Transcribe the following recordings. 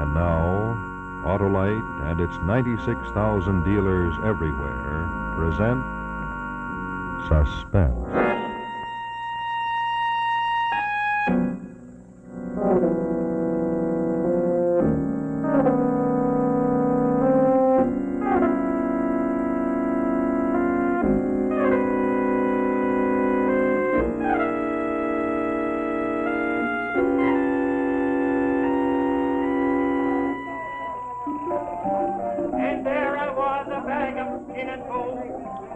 And now, Auto-Lite and its 96,000 dealers everywhere present Suspense.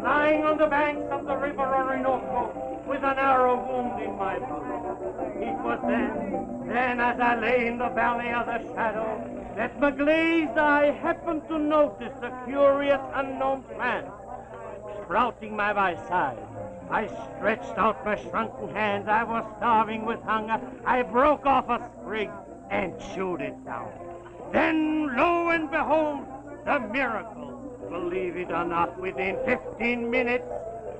Lying on the banks of the river Orinoco with an arrow wound in my boot. It was then as I lay in the valley of the shadow, that my glazed eye happened to notice a curious unknown plant sprouting by my side. I stretched out my shrunken hands. I was starving with hunger. I broke off a sprig and chewed it down. Then, lo and behold, the miracle. Believe it or not, within 15 minutes,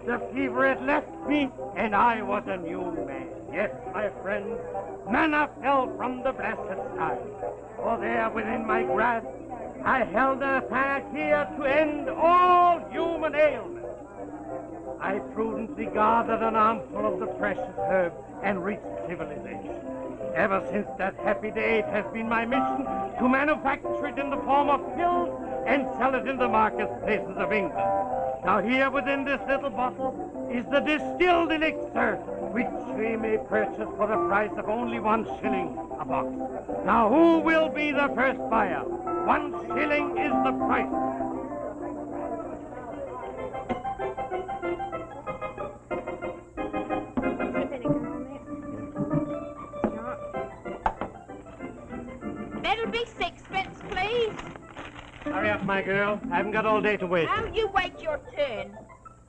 the fever had left me, and I was a new man. Yes, my friends, manna fell from the blessed sky. For there, within my grasp, I held an panacea to end all human ailments. I prudently gathered an armful of the precious herb and reached civilization. Ever since that happy day, it has been my mission to manufacture it in the form of pills and sell it in the marketplaces of England. Now here within this little bottle is the distilled elixir, which we may purchase for the price of only 1 shilling a box. Now who will be the first buyer? 1 shilling is the price. That'll be 6pence, please. Hurry up, my girl. I haven't got all day to waste. Now you wait your turn.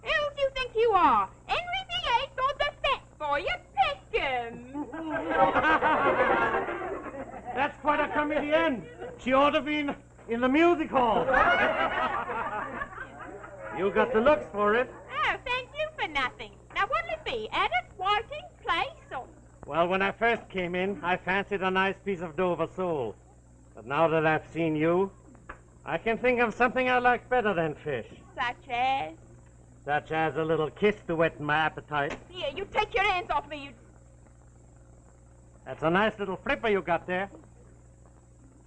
Who do you think you are? Henry VIII or the fat boy at Peckham? That's quite a comedienne. She ought to be in the music hall. You got the looks for it. Oh, thank you for nothing. Now what'll it be? Added Whiting Place or... Well, when I first came in, I fancied a nice piece of Dover sole. But now that I've seen you, I can think of something I like better than fish. Such as? Such as a little kiss to whet my appetite. Here, you take your hands off me, you... That's a nice little flipper you got there.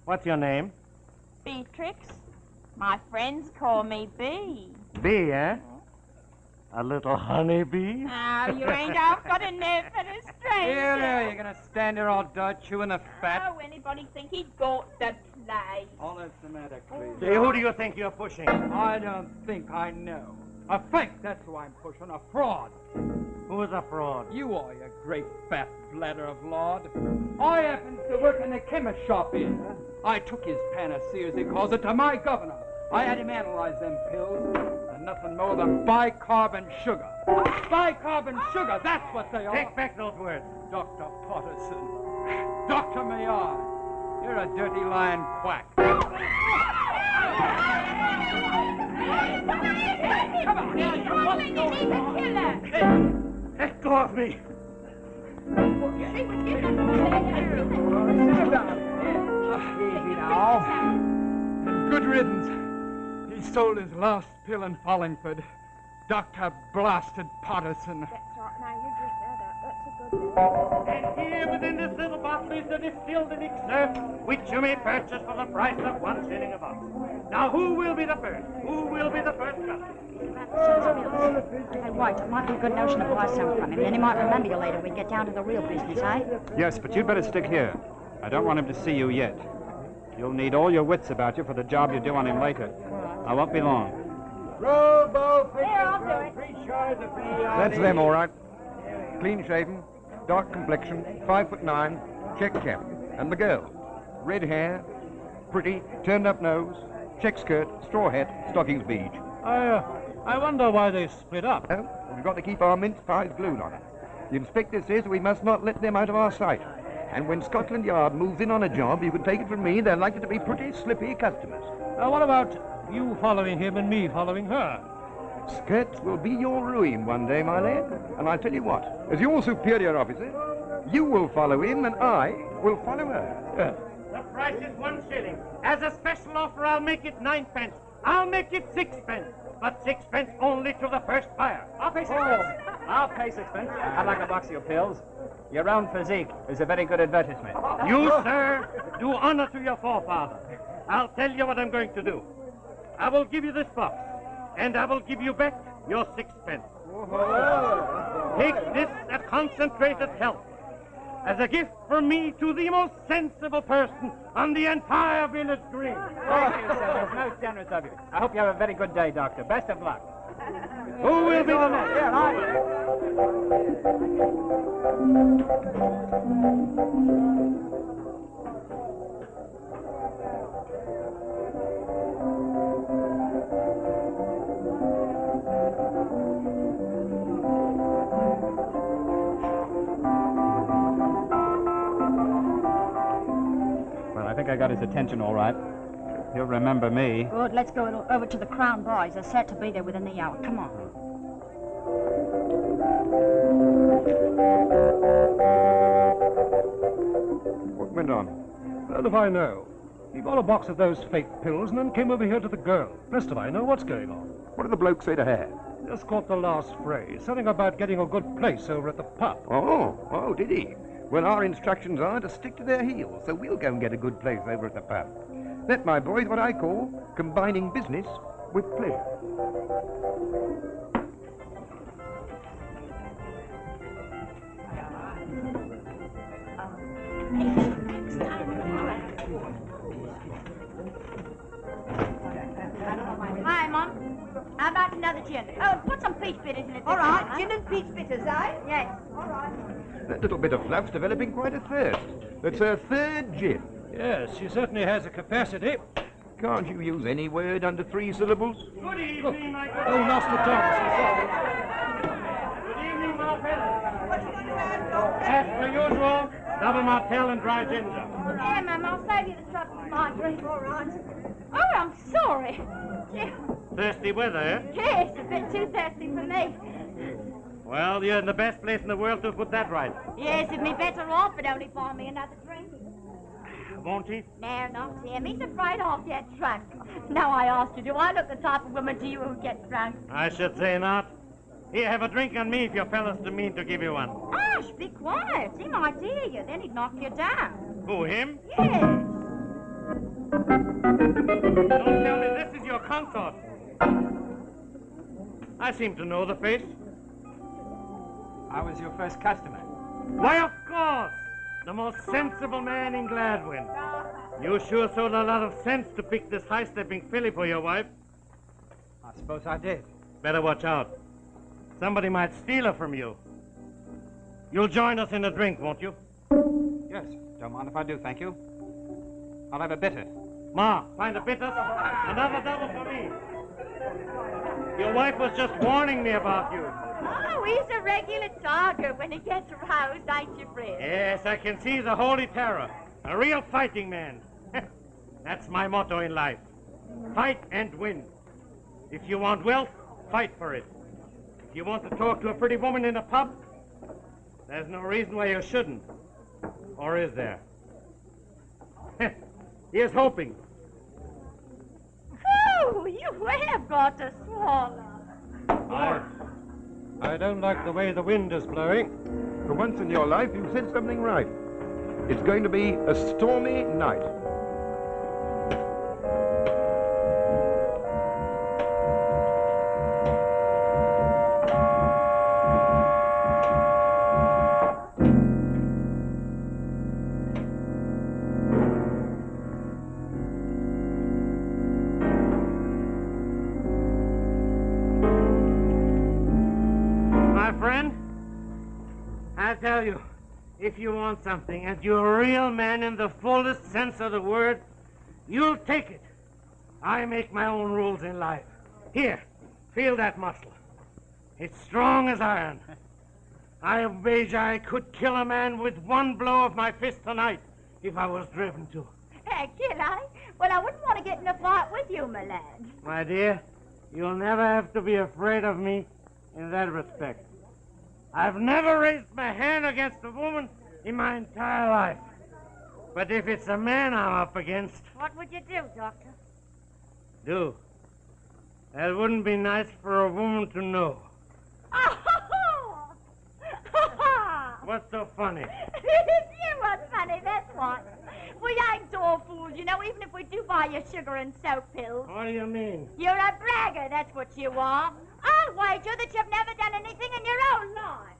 What's your name? Beatrix. My friends call me Bee. Bee, eh? A little honeybee? Oh, you ain't half got a nerve for a stranger. Here, there, you're gonna stand there all dull, chewing the fat. Oh, anybody think he'd got the place? All that's the matter, please. Say, who do you think you're pushing? I don't think I know. I think that's who I'm pushing, a fraud. Who is a fraud? You are, you great fat bladder of lard. I happen to work in the chemist shop here. I took his panacea, as he calls it, to my governor. I had him analyze them pills. They're nothing more than bicarbon sugar. Bicarbon sugar, that's what they are. Take back those words. Dr. Potterson. Dr. Maillard. You're a dirty lying quack. Come on, now, you must go. Hey, let go of me. Sit down. Easy now. And good riddance. He sold his last pill in Hollingford. Dr. Blasted Potterson. That's right, now you drink that up. That's a good one. And here within this little bottle is the distilled elixir, which you may purchase for the price of 1 shilling a box. Now, who will be the first? Who will be the first customer? Hey, White, it might be a good notion to buy some from him. Then he might remember you later when we get down to the real business, eh? Yes, but you'd better stick here. I don't want him to see you yet. You'll need all your wits about you for the job you do on him later. I won't be long. Robo, There, I'll do it. That's them, all right. Clean-shaven, dark complexion, 5'9", check cap. And the girl, red hair, pretty, turned-up nose, check skirt, straw hat, stockings beige. I wonder why they split up. Oh, we've got to keep our mince pies glued on it. The inspector says we must not let them out of our sight. And when Scotland Yard moves in on a job, you can take it from me, they're likely to be pretty slippy customers. Now, what about you following him and me following her? Skirts will be your ruin one day, my lad. And I'll tell you what, as your superior officer, you will follow him and I will follow her. The price is 1 shilling. As a special offer, I'll make it 9 pence. I'll make it 6 pence. But 6 pence only to the first buyer. I'll pay 6 pence. I'll pay 6 pence. I'd like a box of your pills. Your round physique is a very good advertisement. You, sir, do honor to your forefather. I'll tell you what I'm going to do. I will give you this box, and I will give you back your 6 pence. Take this, a concentrated health, as a gift from me to the most sensible person on the entire village green. Thank you, sir. That's most generous of you. I hope you have a very good day, Doctor. Best of luck. Who will be the next? Here, Well, I think I got his attention all right. He'll remember me. Good, let's go over to the Crown Boys. They're set to be there within the hour. Come on. What went on? How do I know? He bought a box of those fake pills and then came over here to the girl. Best of I know what's going on. What did the bloke say to her? Just caught the last phrase. Something about getting a good place over at the pub. Oh, did he? Well, our instructions are to stick to their heels, so we'll go and get a good place over at the pub. That, my boy, is what I call combining business with pleasure. Hi, Mum. How about another gin? Oh, put some peach bitters in it. All right, gin and peach bitters, eh? Yes. All right. That little bit of fluff's developing quite a thirst. That's her third gin. Yes, she certainly has a capacity. Can't you use any word under 3 syllables? Good evening, my good. Oh, Nostradamus. Good evening, Martel. As per usual, double Martel and dry ginger. Yeah, Mum, I'll save you the trouble of my drink. All right. Oh, I'm sorry. Thirsty weather, eh? Yes, a bit too thirsty for me. Well, you're in the best place in the world to put that right. Yes, it'd be better off if only buy me another drink. Won't he? No, not him. He's afraid I'll get drunk. Now I ask you, do I look the type of woman to you who gets drunk? I should say not. Here, have a drink on me if your fella's too mean to give you one. Hush, be quiet. He might hear you. Then he'd knock you down. Who, him? Yes. Don't tell me this is your consort. I seem to know the face. I was your first customer. Why, of course. The most sensible man in Gladwin. You sure showed a lot of sense to pick this high-stepping filly for your wife. I suppose I did. Better watch out. Somebody might steal her from you. You'll join us in a drink, won't you? Yes, don't mind if I do, thank you. I'll have a bitter. Ma, find a bitter. Another double for me. Your wife was just warning me about you. Oh, he's a regular tiger when he gets aroused, ain't you, Fred? Yes, I can see the holy terror. A real fighting man. That's my motto in life. Fight and win. If you want wealth, fight for it. If you want to talk to a pretty woman in a pub, there's no reason why you shouldn't. Or is there? Here's hoping. Oh, you have got to swallow. I don't like the way the wind is blowing. For once in your life, you said something right. It's going to be a stormy night. I tell you, if you want something and you're a real man in the fullest sense of the word, you'll take it. I make my own rules in life. Here, feel that muscle. It's strong as iron. I wager I could kill a man with one blow of my fist tonight if I was driven to. Kill I? Well, I wouldn't want to get in a fight with you, my lad. My dear, you'll never have to be afraid of me in that respect. I've never raised my hand against a woman in my entire life. But if it's a man I'm up against... What would you do, Doctor? Do? That wouldn't be nice for a woman to know. What's so funny? You was funny, that's what. We ain't all fools, you know, even if we do buy you sugar and soap pills. What do you mean? You're a bragger, that's what you are. I'll wager that you've never done anything in your own life.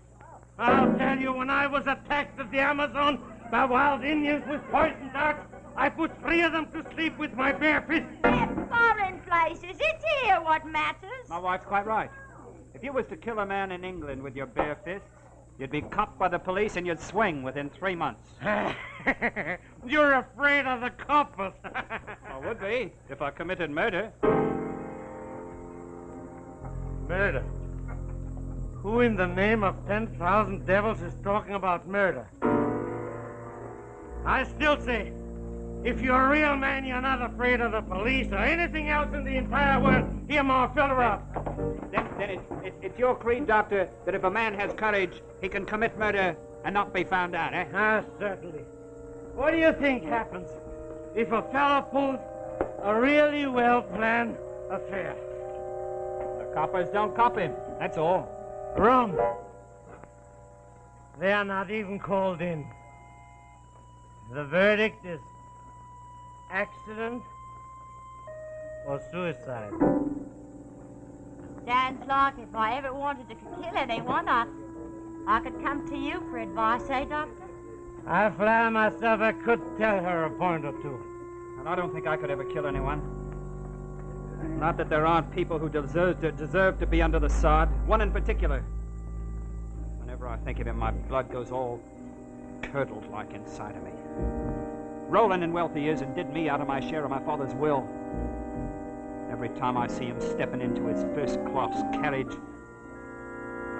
I'll tell you, when I was attacked at the Amazon by wild Indians with poison darts, I put 3 of them to sleep with my bare fists. In foreign places, it's here what matters. My wife's quite right. If you was to kill a man in England with your bare fists, you'd be caught by the police and you'd swing within 3 months. You're afraid of the coppers. I would be, if I committed murder. Murder? Who in the name of 10,000 devils is talking about murder? I still say, if you're a real man, you're not afraid of the police or anything else in the entire world. Here, Ma, fill her up. Then it's your creed, Doctor, that if a man has courage, he can commit murder and not be found out, eh? Ah, certainly. What do you think happens if a fellow pulls a really well-planned affair? The coppers don't cop him, that's all. Wrong. They are not even called in. The verdict is accident or suicide. Sounds like if I ever wanted to kill anyone, I could come to you for advice, eh, Doctor? I flatter myself I could tell her a point or two. And I don't think I could ever kill anyone. Not that there aren't people who deserve to be under the sod. One in particular. Whenever I think of him, my blood goes all curdled like inside of me. Rolling in wealth he is and did me out of my share of my father's will. Every time I see him stepping into his first-class carriage,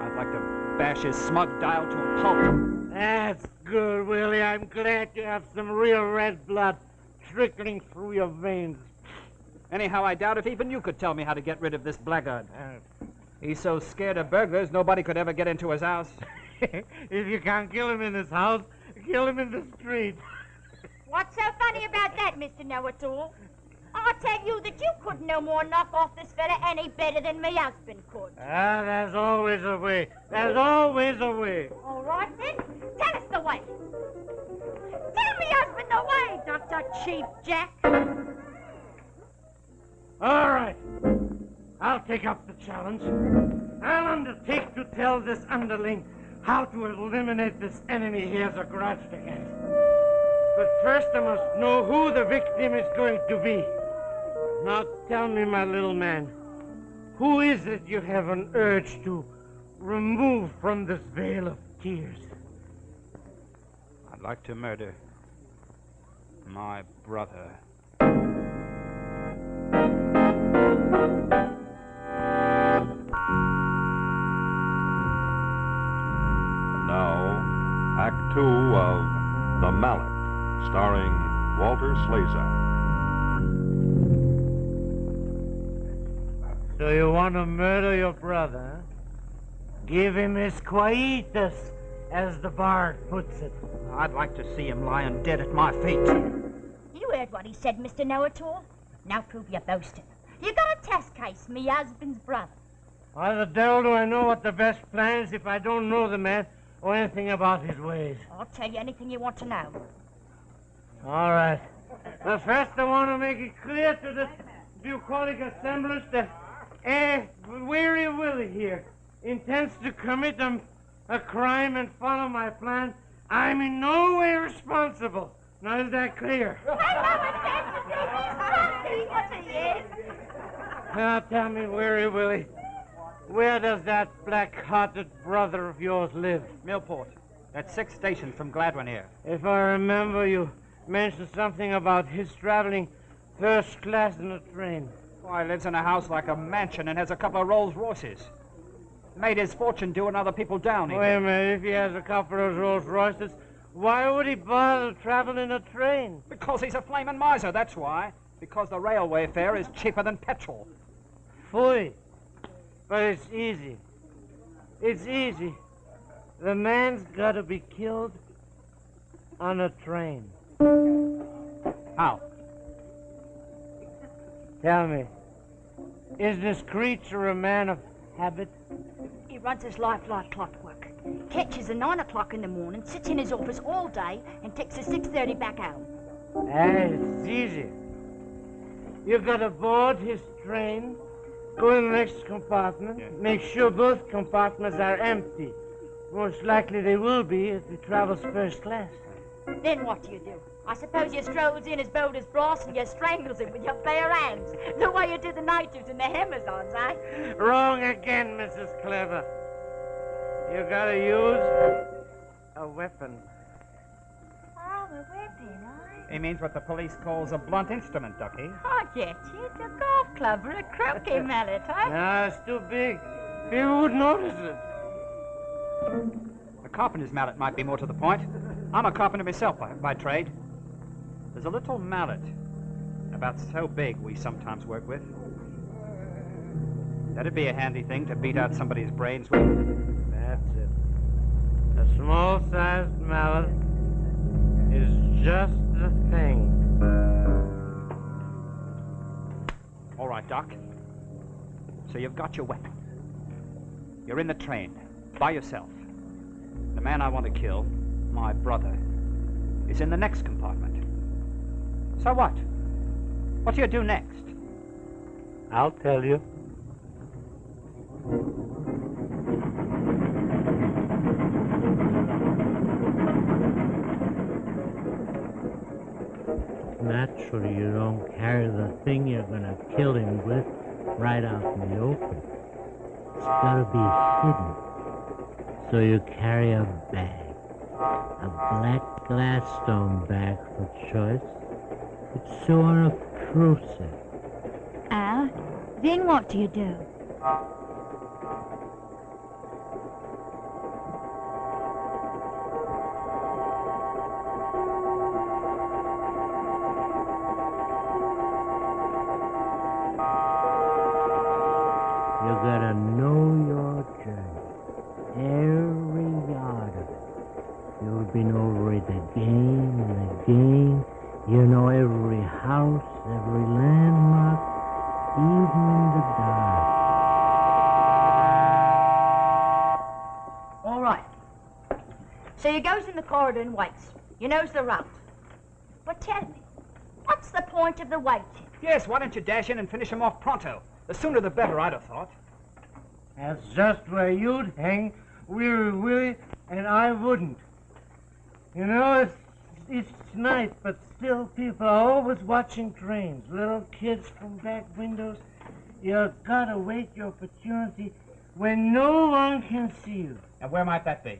I'd like to bash his smug dial to a pulp. That's good, Willie. I'm glad you have some real red blood trickling through your veins. Anyhow, I doubt if even you could tell me how to get rid of this blackguard. He's so scared of burglars, nobody could ever get into his house. If you can't kill him in his house, kill him in the street. What's so funny about that, Mr. Know-It-All? I'll tell you that you couldn't no more knock off this fella any better than my husband could. Ah, there's always a way. There's always a way. All right, then. Tell us the way. Tell me husband the way, Dr. Cheap Jack. All right. I'll take up the challenge. I'll undertake to tell this underling how to eliminate this enemy he has a grudge against. But first I must know who the victim is going to be. Now tell me, my little man, who is it you have an urge to remove from this veil of tears? I'd like to murder my brother. Now, Act 2 of The Mallet, starring Walter Slezak. So you want to murder your brother? Give him his quietus, as the bard puts it. I'd like to see him lying dead at my feet. You heard what he said, Mr. Know-It-All. Now prove your boasting. You got a test case, me husband's brother. Why the devil do I know what the best plan is if I don't know the man or anything about his ways? I'll tell you anything you want to know. All right. But first I want to make it clear to this bucolic assemblage that Weary Willie here intends to commit a crime and follow my plan. I'm in no way responsible. Now, is that clear? Now, tell me, Weary Willie, where does that black-hearted brother of yours live? Millport. That's 6 stations from Gladwin here. If I remember, you mentioned something about his traveling first class in a train. Why, he lives in a house like a mansion and has a couple of Rolls Royces. Made his fortune doing other people down. Wait a minute, if he has a couple of Rolls Royces, why would he bother to travel in a train? Because he's a flaming miser, that's why. Because the railway fare is cheaper than petrol. Phooey. But it's easy. It's easy. The man's got to be killed on a train. How? Tell me, is this creature a man of habit? He runs his life like clockwork. Catches at 9 o'clock in the morning, sits in his office all day, and takes a 6:30 back home. It's easy. You gotta board his train, go in the next compartment, make sure both compartments are empty. Most likely they will be if he travels first class. Then what do? I suppose you strolls in as bold as brass and you strangles him with your bare hands, the way you did the natives in the Amazons, eh? Wrong again, Mrs. Clever. You gotta use a weapon. Oh, a weapon, eh? He means what the police calls a blunt instrument, Ducky. I get you. It's a golf club or a croquet mallet, eh? No, it's too big. People would notice it. A carpenter's mallet might be more to the point. I'm a carpenter myself by trade. There's a little mallet, about so big we sometimes work with. That'd be a handy thing to beat out somebody's brains with. That's it. A small-sized mallet is just the thing. All right, Doc. So you've got your weapon. You're in the train, by yourself. The man I want to kill, my brother, is in the next compartment. So what? What do you do next? I'll tell you. Naturally, you don't carry the thing you're gonna kill him with right out in the open. It's gotta be hidden. So you carry a bag. A black Gladstone bag for choice. It's so unobtrusive. Ah, then what do? You gotta know your journey. Every yard of it. You've been over it again and again. You know every house, every landmark, even in the dark. All right. So you goes in the corridor and waits. You knows the route. But tell me, what's the point of the waiting? Yes, why don't you dash in and finish him off pronto? The sooner the better, I'd have thought. That's just where you'd hang, Weary Willie, and I wouldn't. You know, it's night, but still people are always watching trains. Little kids from back windows. You gotta wait your opportunity when no one can see you. And where might that be?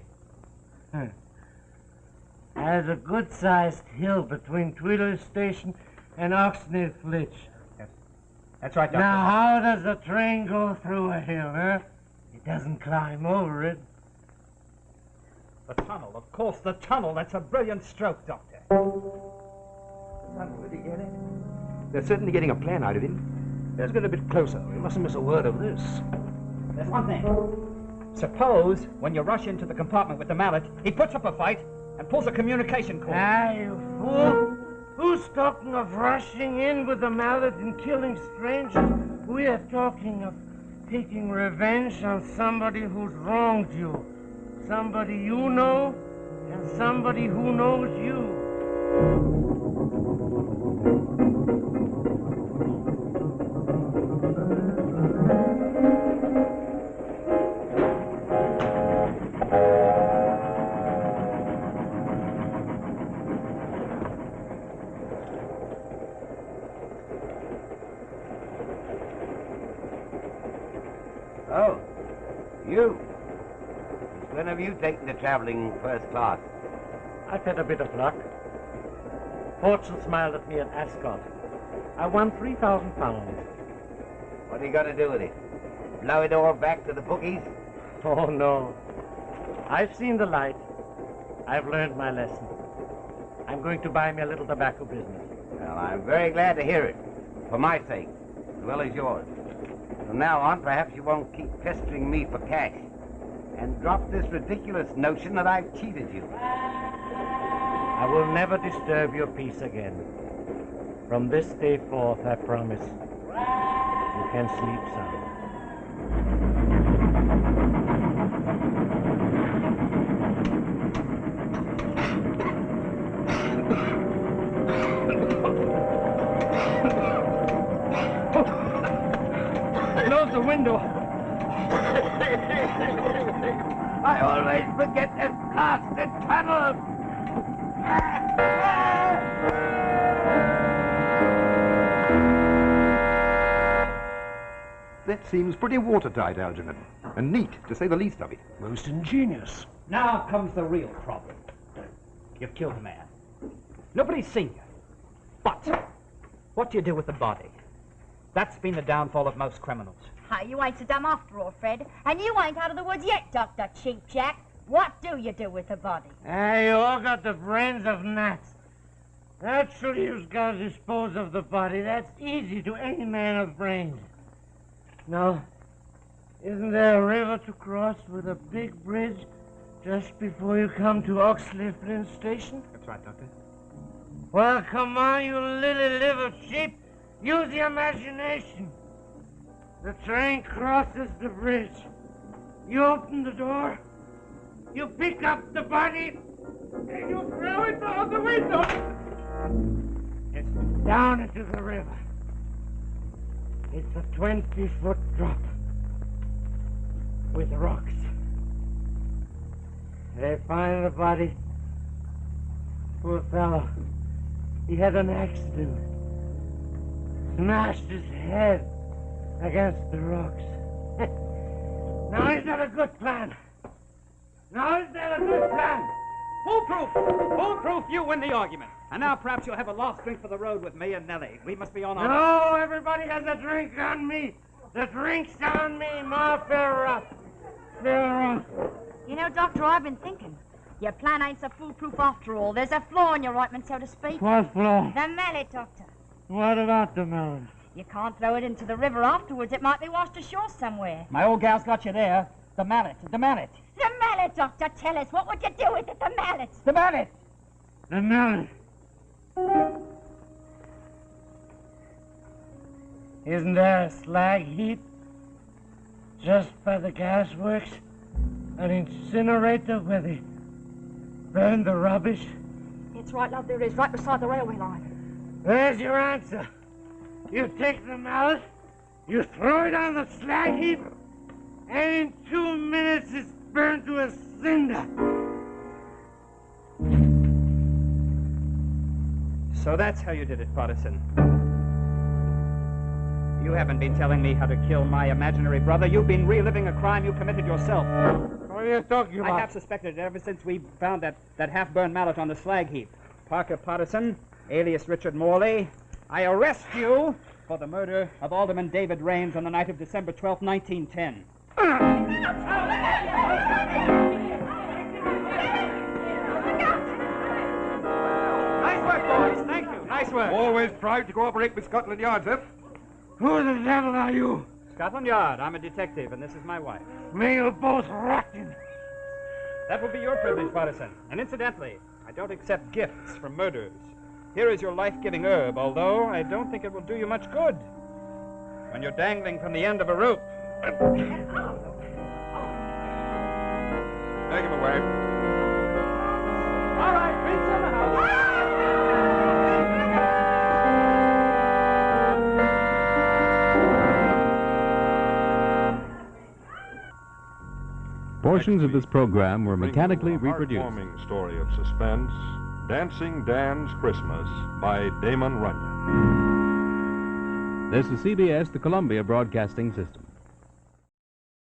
There's a good-sized hill between Tweedler Station and Oxney Flitch. That's right, Doctor. Now, how does the train go through a hill, huh? It doesn't climb over it. The tunnel, of course, the tunnel. That's a brilliant stroke, Doctor. Did he get it? They're certainly getting a plan out of him. Let's get a bit closer. We mustn't miss a word of this. There's one thing. Suppose, when you rush into the compartment with the mallet, he puts up a fight and pulls a communication cord. Ah, you fool! Who's talking of rushing in with a mallet and killing strangers? We are talking of taking revenge on somebody who's wronged you. Somebody you know and somebody who knows you. Oh, you. When have you taken to traveling first class? I've had a bit of luck. Fortune smiled at me at Ascot. I won £3,000. What are you going to do with it? Blow it all back to the bookies? Oh, no. I've seen the light. I've learned my lesson. I'm going to buy me a little tobacco business. Well, I'm very glad to hear it. For my sake, as well as yours. From now on, perhaps you won't keep pestering me for cash. And drop this ridiculous notion that I've cheated you. I will never disturb your peace again. From this day forth, I promise, you can sleep sound. Close the window. I always forget this blasted tunnel. That seems pretty watertight, Algernon. And neat, to say the least of it. Most ingenious. Now comes the real problem. You've killed a man. Nobody's seen you. But what do you do with the body? That's been the downfall of most criminals. Hi, you ain't so dumb after all, Fred. And you ain't out of the woods yet, Dr. Cheap Jack. What do you do with the body? You all got the brains of gnats. Naturally, you've got to dispose of the body. That's easy to any man of brains. No, isn't there a river to cross with a big bridge just before you come to Oxley Flint Station? That's right, Doctor. Well, come on, you lily liver sheep. Use the imagination. The train crosses the bridge. You open the door. You pick up the body. And you throw it out the window. It's down into the river. It's a 20-foot drop with rocks. They find the body. Poor fellow. He had an accident. Smashed his head against the rocks. Now is that a good plan? Now is that a good plan? Foolproof! Foolproof, you win the argument. And now perhaps you'll have a last drink for the road with me and Nellie. We must be on our... No, everybody has a drink on me. The drink's on me, Ma Farrah. You know, Doctor, I've been thinking. Your plan ain't so foolproof after all. There's a flaw in your ointment, so to speak. What flaw? The mallet, Doctor. What about the melon? You can't throw it into the river afterwards. It might be washed ashore somewhere. My old gal's got you there. The mallet. The mallet, Doctor. Tell us, what would you do with it, the mallet? The mallet! The melon. Isn't there a slag heap just by the gas works? An incinerator where they burn the rubbish? It's right, love, there is, right beside the railway line. There's your answer. You take the mallet, you throw it on the slag heap, and in 2 minutes it's burned to a cinder. So that's how you did it, Partisan. You haven't been telling me how to kill my imaginary brother. You've been reliving a crime you committed yourself. What are you talking about? I have suspected it ever since we found that half-burned mallet on the slag heap. Parker Partisan, alias Richard Morley, I arrest you for the murder of Alderman David Raines on the night of December 12, 1910. Nice work, boys. Thank you. Nice work. Always proud to cooperate with Scotland Yard, sir. Who the devil are you? Scotland Yard. I'm a detective, and this is my wife. May you both rot in. That will be your privilege, Partisan. And incidentally, I don't accept gifts from murderers. Here is your life-giving herb, although I don't think it will do you much good when you're dangling from the end of a rope. Take him away. All right, Prince in the house. Portions of this program were mechanically reproduced. Heartwarming story of suspense, Dancing Dan's Christmas by Damon Runyon. This is CBS, the Columbia Broadcasting System.